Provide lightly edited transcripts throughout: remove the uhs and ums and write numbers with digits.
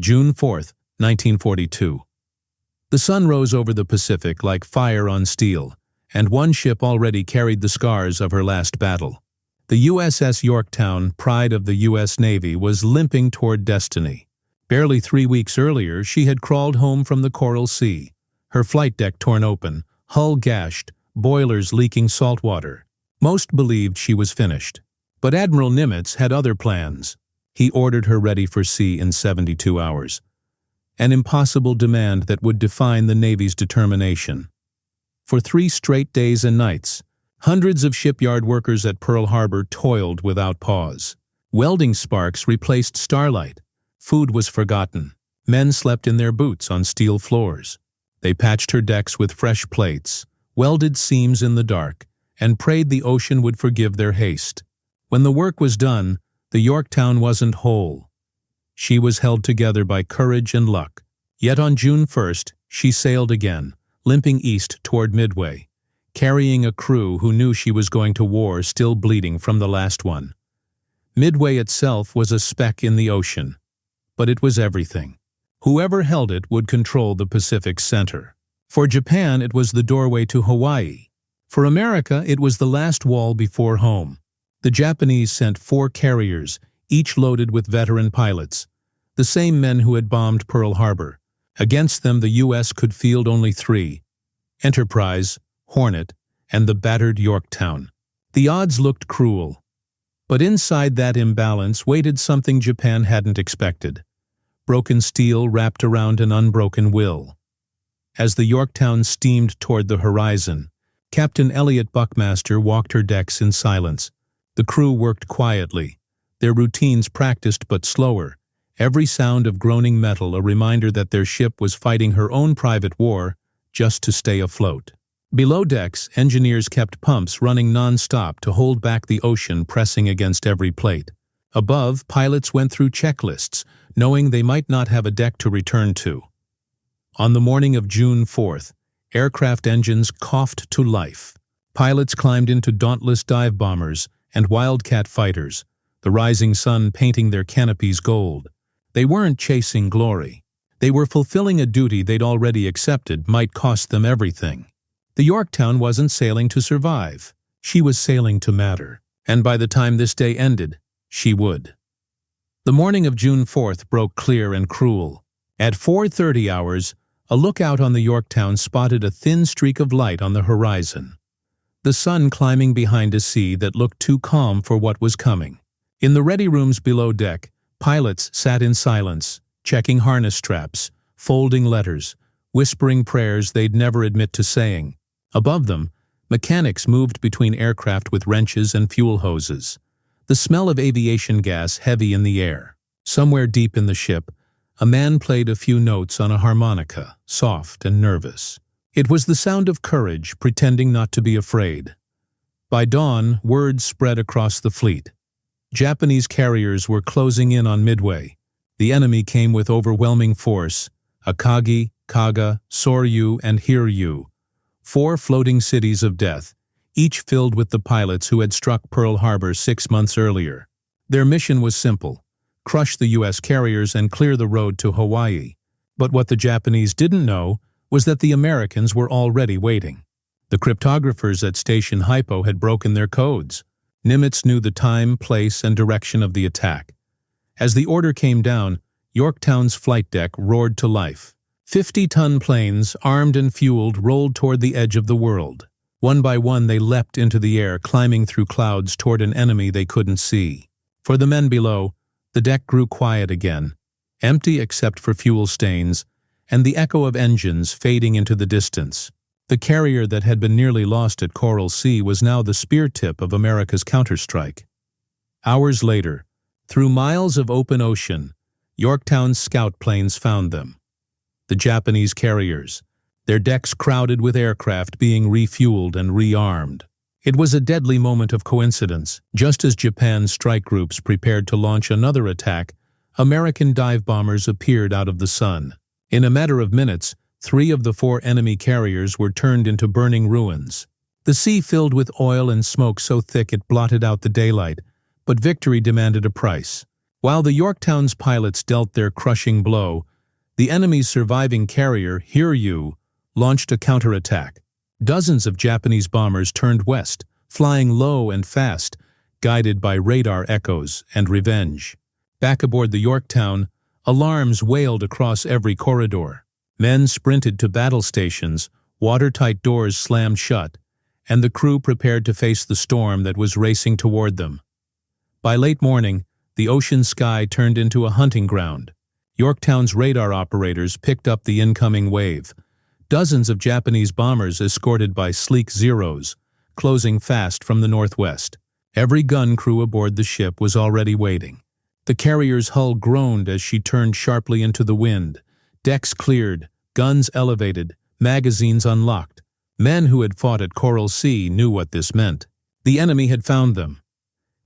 June 4, 1942. The sun rose over the Pacific like fire on steel, and one ship already carried the scars of her last battle. The USS Yorktown, pride of the U.S. Navy, was limping toward destiny. Barely 3 weeks earlier, she had crawled home from the Coral Sea, her flight deck torn open, hull gashed, boilers leaking salt water. Most believed she was finished. But Admiral Nimitz had other plans. He ordered her ready for sea in 72 hours. An impossible demand that would define the Navy's determination. For 3 straight days and nights, hundreds of shipyard workers at Pearl Harbor toiled without pause. Welding sparks replaced starlight. Food was forgotten. Men slept in their boots on steel floors. They patched her decks with fresh plates, welded seams in the dark, and prayed the ocean would forgive their haste. When the work was done, the Yorktown wasn't whole. She was held together by courage and luck. Yet on June 1st, she sailed again, limping east toward Midway, carrying a crew who knew she was going to war still bleeding from the last one. Midway itself was a speck in the ocean, but it was everything. Whoever held it would control the Pacific's center. For Japan, it was the doorway to Hawaii. For America, it was the last wall before home. The Japanese sent 4 carriers, each loaded with veteran pilots, the same men who had bombed Pearl Harbor. Against them, the U.S. could field only 3: Enterprise, Hornet, and the battered Yorktown. The odds looked cruel. But inside that imbalance waited something Japan hadn't expected: broken steel wrapped around an unbroken will. As the Yorktown steamed toward the horizon, Captain Elliot Buckmaster walked her decks in silence. The crew worked quietly, their routines practiced but slower, every sound of groaning metal a reminder that their ship was fighting her own private war just to stay afloat. Below decks, engineers kept pumps running non-stop to hold back the ocean pressing against every plate. Above, pilots went through checklists, knowing they might not have a deck to return to. On the morning of June 4th, aircraft engines coughed to life. Pilots climbed into dauntless dive bombers and Wildcat fighters, the rising sun painting their canopies gold. They weren't chasing glory. They were fulfilling a duty they'd already accepted might cost them everything. The Yorktown wasn't sailing to survive. She was sailing to matter. And by the time this day ended, she would. The morning of June 4th broke clear and cruel. At 4:30 hours, a lookout on the Yorktown spotted a thin streak of light on the horizon. The sun climbing behind a sea that looked too calm for what was coming. In the ready rooms below deck, pilots sat in silence, checking harness straps, folding letters, whispering prayers they'd never admit to saying. Above them, mechanics moved between aircraft with wrenches and fuel hoses, the smell of aviation gas heavy in the air. Somewhere deep in the ship, a man played a few notes on a harmonica, soft and nervous. It was the sound of courage pretending not to be afraid. By dawn, word spread across the fleet. Japanese carriers were closing in on Midway. The enemy came with overwhelming force: Akagi, Kaga, Soryu, and Hiryu, 4 floating cities of death, each filled with the pilots who had struck Pearl Harbor 6 months earlier. Their mission was simple: crush the U.S. carriers and clear the road to Hawaii. But what the Japanese didn't know was that the Americans were already waiting. The cryptographers at Station Hypo had broken their codes. Nimitz knew the time, place, and direction of the attack. As the order came down, Yorktown's flight deck roared to life. 50-ton planes, armed and fueled, rolled toward the edge of the world. One by one they leapt into the air, climbing through clouds toward an enemy they couldn't see. For the men below, the deck grew quiet again, empty except for fuel stains, and the echo of engines fading into the distance. The carrier that had been nearly lost at Coral Sea was now the spear tip of America's counterstrike. Hours later, through miles of open ocean, Yorktown's scout planes found them. The Japanese carriers, their decks crowded with aircraft being refueled and rearmed. It was a deadly moment of coincidence. Just as Japan's strike groups prepared to launch another attack, American dive bombers appeared out of the sun. In a matter of minutes, 3 of the 4 enemy carriers were turned into burning ruins. The sea filled with oil and smoke so thick it blotted out the daylight, but victory demanded a price. While the Yorktown's pilots dealt their crushing blow, the enemy's surviving carrier, Hiryu, launched a counterattack. Dozens of Japanese bombers turned west, flying low and fast, guided by radar echoes and revenge. Back aboard the Yorktown, alarms wailed across every corridor. Men sprinted to battle stations, watertight doors slammed shut, and the crew prepared to face the storm that was racing toward them. By late morning, the ocean sky turned into a hunting ground. Yorktown's radar operators picked up the incoming wave. Dozens of Japanese bombers escorted by sleek Zeros, closing fast from the northwest. Every gun crew aboard the ship was already waiting. The carrier's hull groaned as she turned sharply into the wind. Decks cleared, guns elevated, magazines unlocked. Men who had fought at Coral Sea knew what this meant. The enemy had found them.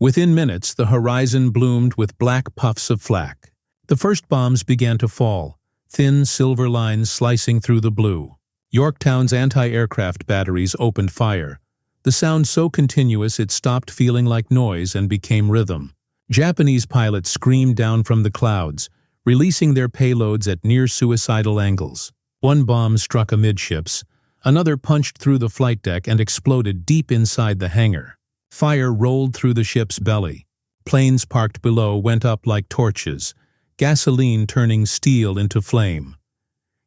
Within minutes, the horizon bloomed with black puffs of flak. The first bombs began to fall, thin silver lines slicing through the blue. Yorktown's anti-aircraft batteries opened fire, the sound so continuous it stopped feeling like noise and became rhythm. Japanese pilots screamed down from the clouds, releasing their payloads at near-suicidal angles. One bomb struck amidships, another punched through the flight deck and exploded deep inside the hangar. Fire rolled through the ship's belly. Planes parked below went up like torches, gasoline turning steel into flame.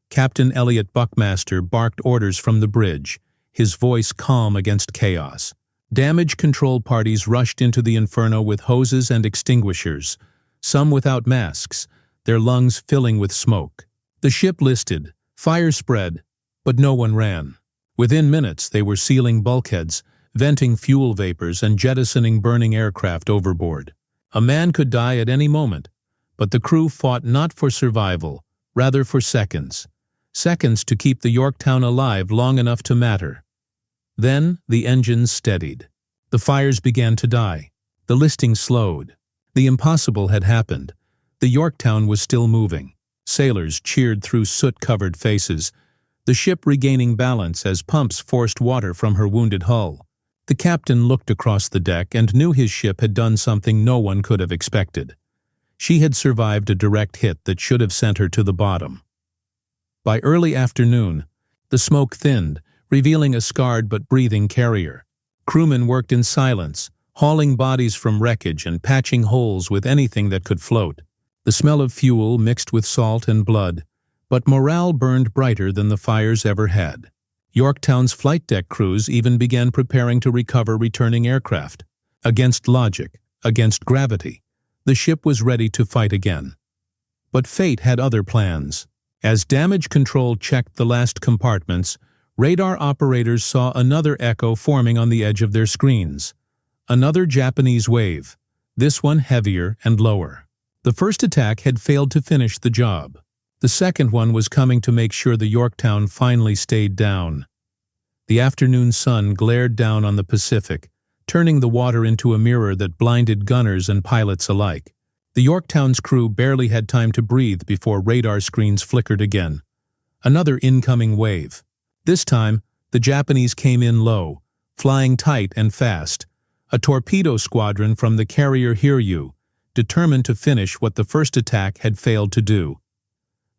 Captain Elliot Buckmaster barked orders from the bridge, his voice calm against chaos. Damage control parties rushed into the inferno with hoses and extinguishers, some without masks, their lungs filling with smoke. The ship listed, fire spread, but no one ran. Within minutes, they were sealing bulkheads, venting fuel vapors and jettisoning burning aircraft overboard. A man could die at any moment, but the crew fought not for survival, rather for seconds. Seconds to keep the Yorktown alive long enough to matter. Then the engines steadied. The fires began to die. The listing slowed. The impossible had happened. The Yorktown was still moving. Sailors cheered through soot-covered faces, the ship regaining balance as pumps forced water from her wounded hull. The captain looked across the deck and knew his ship had done something no one could have expected. She had survived a direct hit that should have sent her to the bottom. By early afternoon, the smoke thinned, revealing a scarred but breathing carrier. Crewmen worked in silence, hauling bodies from wreckage and patching holes with anything that could float. The smell of fuel mixed with salt and blood, but morale burned brighter than the fires ever had. Yorktown's flight deck crews even began preparing to recover returning aircraft. Against logic, against gravity, the ship was ready to fight again. But fate had other plans. As damage control checked the last compartments, radar operators saw another echo forming on the edge of their screens. Another Japanese wave, this one heavier and lower. The first attack had failed to finish the job. The second one was coming to make sure the Yorktown finally stayed down. The afternoon sun glared down on the Pacific, turning the water into a mirror that blinded gunners and pilots alike. The Yorktown's crew barely had time to breathe before radar screens flickered again. Another incoming wave. This time, the Japanese came in low, flying tight and fast, a torpedo squadron from the carrier Hiryu, determined to finish what the first attack had failed to do.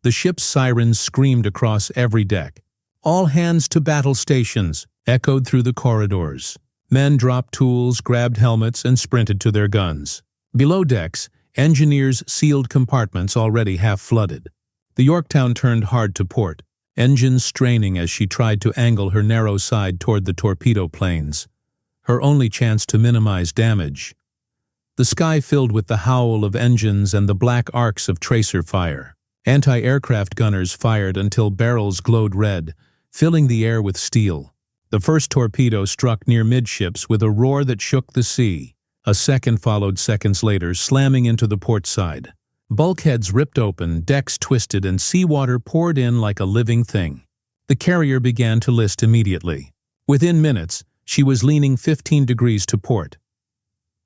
The ship's sirens screamed across every deck. "All hands to battle stations," echoed through the corridors. Men dropped tools, grabbed helmets, and sprinted to their guns. Below decks, engineers sealed compartments already half flooded. The Yorktown turned hard to port, engines straining as she tried to angle her narrow side toward the torpedo planes, her only chance to minimize damage. The sky filled with the howl of engines and the black arcs of tracer fire. Anti-aircraft gunners fired until barrels glowed red, filling the air with steel. The first torpedo struck near midships with a roar that shook the sea. A second followed seconds later, slamming into the port side. Bulkheads ripped open, decks twisted, and seawater poured in like a living thing. The carrier began to list immediately. Within minutes, she was leaning 15 degrees to port.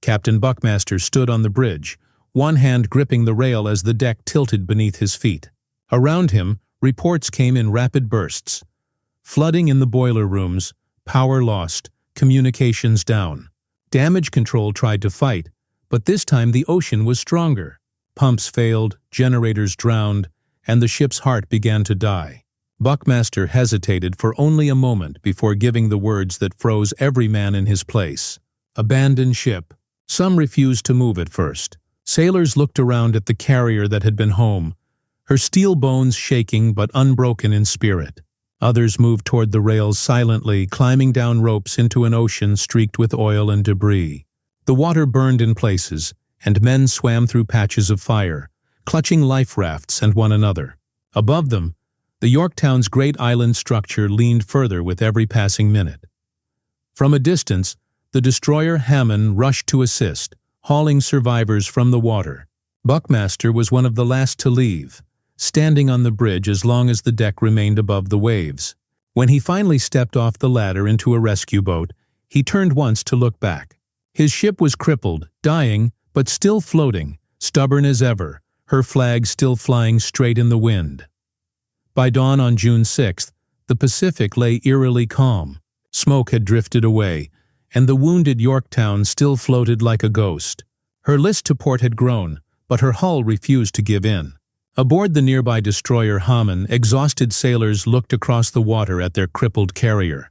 Captain Buckmaster stood on the bridge, one hand gripping the rail as the deck tilted beneath his feet. Around him, reports came in rapid bursts. Flooding in the boiler rooms, power lost, communications down. Damage control tried to fight, but this time the ocean was stronger. Pumps failed, generators drowned, and the ship's heart began to die. Buckmaster hesitated for only a moment before giving the words that froze every man in his place. Abandon ship. Some refused to move at first. Sailors looked around at the carrier that had been home, her steel bones shaking but unbroken in spirit. Others moved toward the rails silently, climbing down ropes into an ocean streaked with oil and debris. The water burned in places, and men swam through patches of fire, clutching life rafts and one another. Above them, the Yorktown's great island structure leaned further with every passing minute. From a distance, the destroyer Hammond rushed to assist, hauling survivors from the water. Buckmaster was one of the last to leave, standing on the bridge as long as the deck remained above the waves. When he finally stepped off the ladder into a rescue boat, he turned once to look back. His ship was crippled, dying, but still floating, stubborn as ever, her flag still flying straight in the wind. By dawn on June 6th, the Pacific lay eerily calm. Smoke had drifted away, and the wounded Yorktown still floated like a ghost. Her list to port had grown, but her hull refused to give in. Aboard the nearby destroyer Hammond, exhausted sailors looked across the water at their crippled carrier.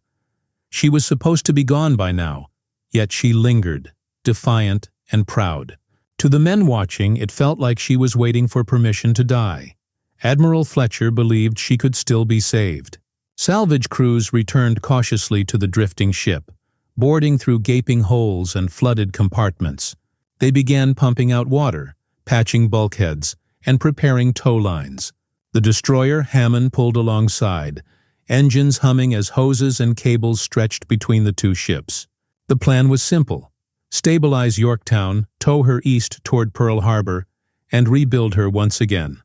She was supposed to be gone by now, yet she lingered, defiant and proud. To the men watching, it felt like she was waiting for permission to die. Admiral Fletcher believed she could still be saved. Salvage crews returned cautiously to the drifting ship, boarding through gaping holes and flooded compartments. They began pumping out water, patching bulkheads, and preparing tow lines. The destroyer Hammond pulled alongside, engines humming as hoses and cables stretched between the two ships. The plan was simple: stabilize Yorktown, tow her east toward Pearl Harbor, and rebuild her once again.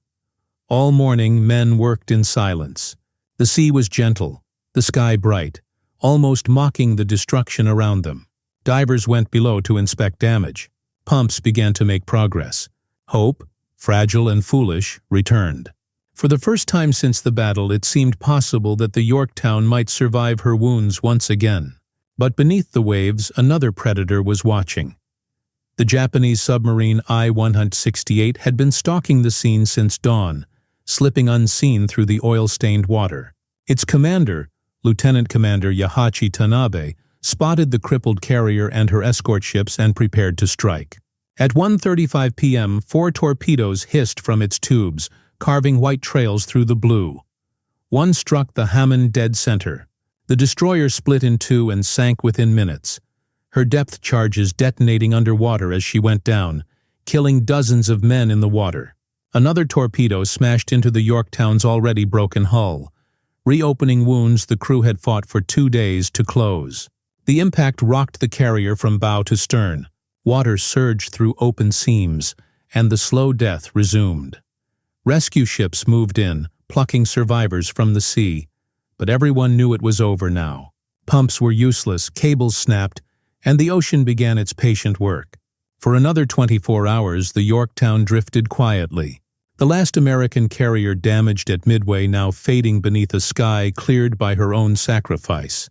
All morning, men worked in silence. The sea was gentle, the sky bright, almost mocking the destruction around them. Divers went below to inspect damage. Pumps began to make progress. Hope, fragile and foolish, returned. For the first time since the battle, it seemed possible that the Yorktown might survive her wounds once again. But beneath the waves, another predator was watching. The Japanese submarine I-168 had been stalking the scene since dawn, slipping unseen through the oil-stained water. Its commander, Lieutenant Commander Yahachi Tanabe, spotted the crippled carrier and her escort ships and prepared to strike. At 1:35 p.m., 4 torpedoes hissed from its tubes, carving white trails through the blue. One struck the Hammond dead center. The destroyer split in two and sank within minutes, her depth charges detonating underwater as she went down, killing dozens of men in the water. Another torpedo smashed into the Yorktown's already broken hull, reopening wounds the crew had fought for 2 days to close. The impact rocked the carrier from bow to stern. Water surged through open seams, and the slow death resumed. Rescue ships moved in, plucking survivors from the sea, but everyone knew it was over now. Pumps were useless, cables snapped, and the ocean began its patient work. For another 24 hours, the Yorktown drifted quietly. The last American carrier damaged at Midway now fading beneath a sky cleared by her own sacrifice.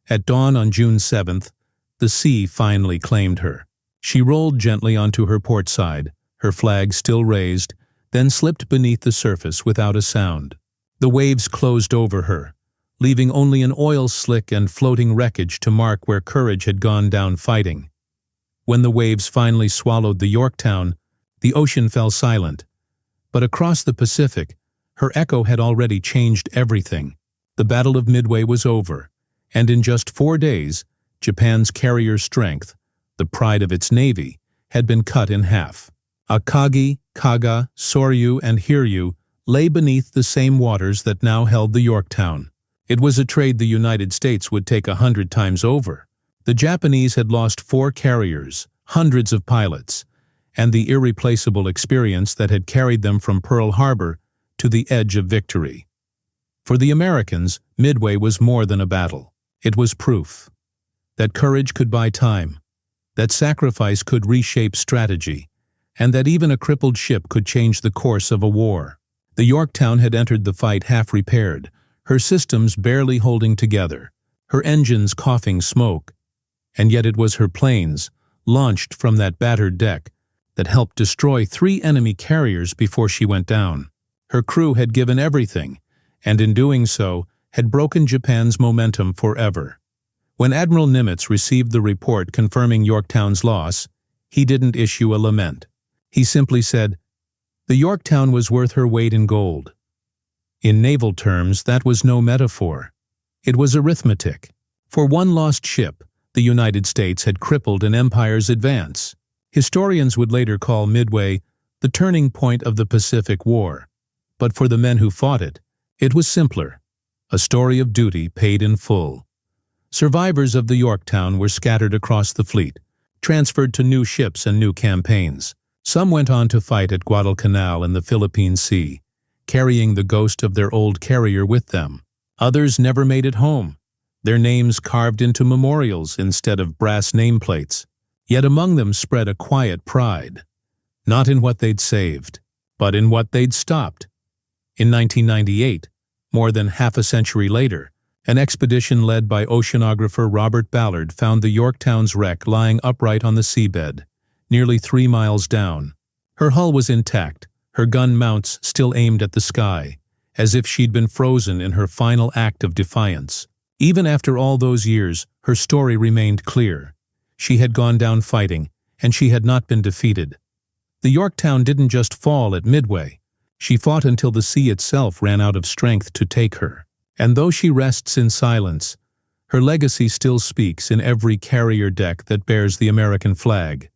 At dawn on June 7th, the sea finally claimed her. She rolled gently onto her port side, her flag still raised, then slipped beneath the surface without a sound. The waves closed over her, leaving only an oil slick and floating wreckage to mark where courage had gone down fighting. When the waves finally swallowed the Yorktown, the ocean fell silent. But across the Pacific, her echo had already changed everything. The Battle of Midway was over, and in just 4 days, Japan's carrier strength, the pride of its navy, had been cut in half. Akagi, Kaga, Soryu, and Hiryu lay beneath the same waters that now held the Yorktown. It was a trade the United States would take 100 times over. The Japanese had lost 4 carriers, hundreds of pilots, and the irreplaceable experience that had carried them from Pearl Harbor to the edge of victory. For the Americans, Midway was more than a battle. It was proof that courage could buy time, that sacrifice could reshape strategy, and that even a crippled ship could change the course of a war. The Yorktown had entered the fight half-repaired, her systems barely holding together, her engines coughing smoke, and yet it was her planes, launched from that battered deck, that helped destroy 3 enemy carriers before she went down. Her crew had given everything, and in doing so, had broken Japan's momentum forever. When Admiral Nimitz received the report confirming Yorktown's loss, he didn't issue a lament. He simply said, "The Yorktown was worth her weight in gold." In naval terms, that was no metaphor. It was arithmetic. For one lost ship, the United States had crippled an empire's advance. Historians would later call Midway the turning point of the Pacific War. But for the men who fought it, it was simpler. A story of duty paid in full. Survivors of the Yorktown were scattered across the fleet, transferred to new ships and new campaigns. Some went on to fight at Guadalcanal in the Philippine Sea, carrying the ghost of their old carrier with them. Others never made it home, their names carved into memorials instead of brass nameplates. Yet among them spread a quiet pride, not in what they'd saved, but in what they'd stopped. In 1998, more than half a century later, an expedition led by oceanographer Robert Ballard found the Yorktown's wreck lying upright on the seabed, nearly 3 miles down. Her hull was intact, her gun mounts still aimed at the sky, as if she'd been frozen in her final act of defiance. Even after all those years, her story remained clear. She had gone down fighting, and she had not been defeated. The Yorktown didn't just fall at Midway. She fought until the sea itself ran out of strength to take her. And though she rests in silence, her legacy still speaks in every carrier deck that bears the American flag.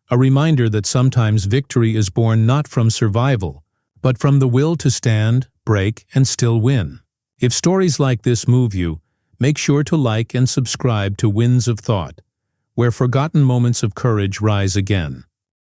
A reminder that sometimes victory is born not from survival, but from the will to stand, break, and still win. If stories like this move you, make sure to like and subscribe to Winds of Thought, where forgotten moments of courage rise again.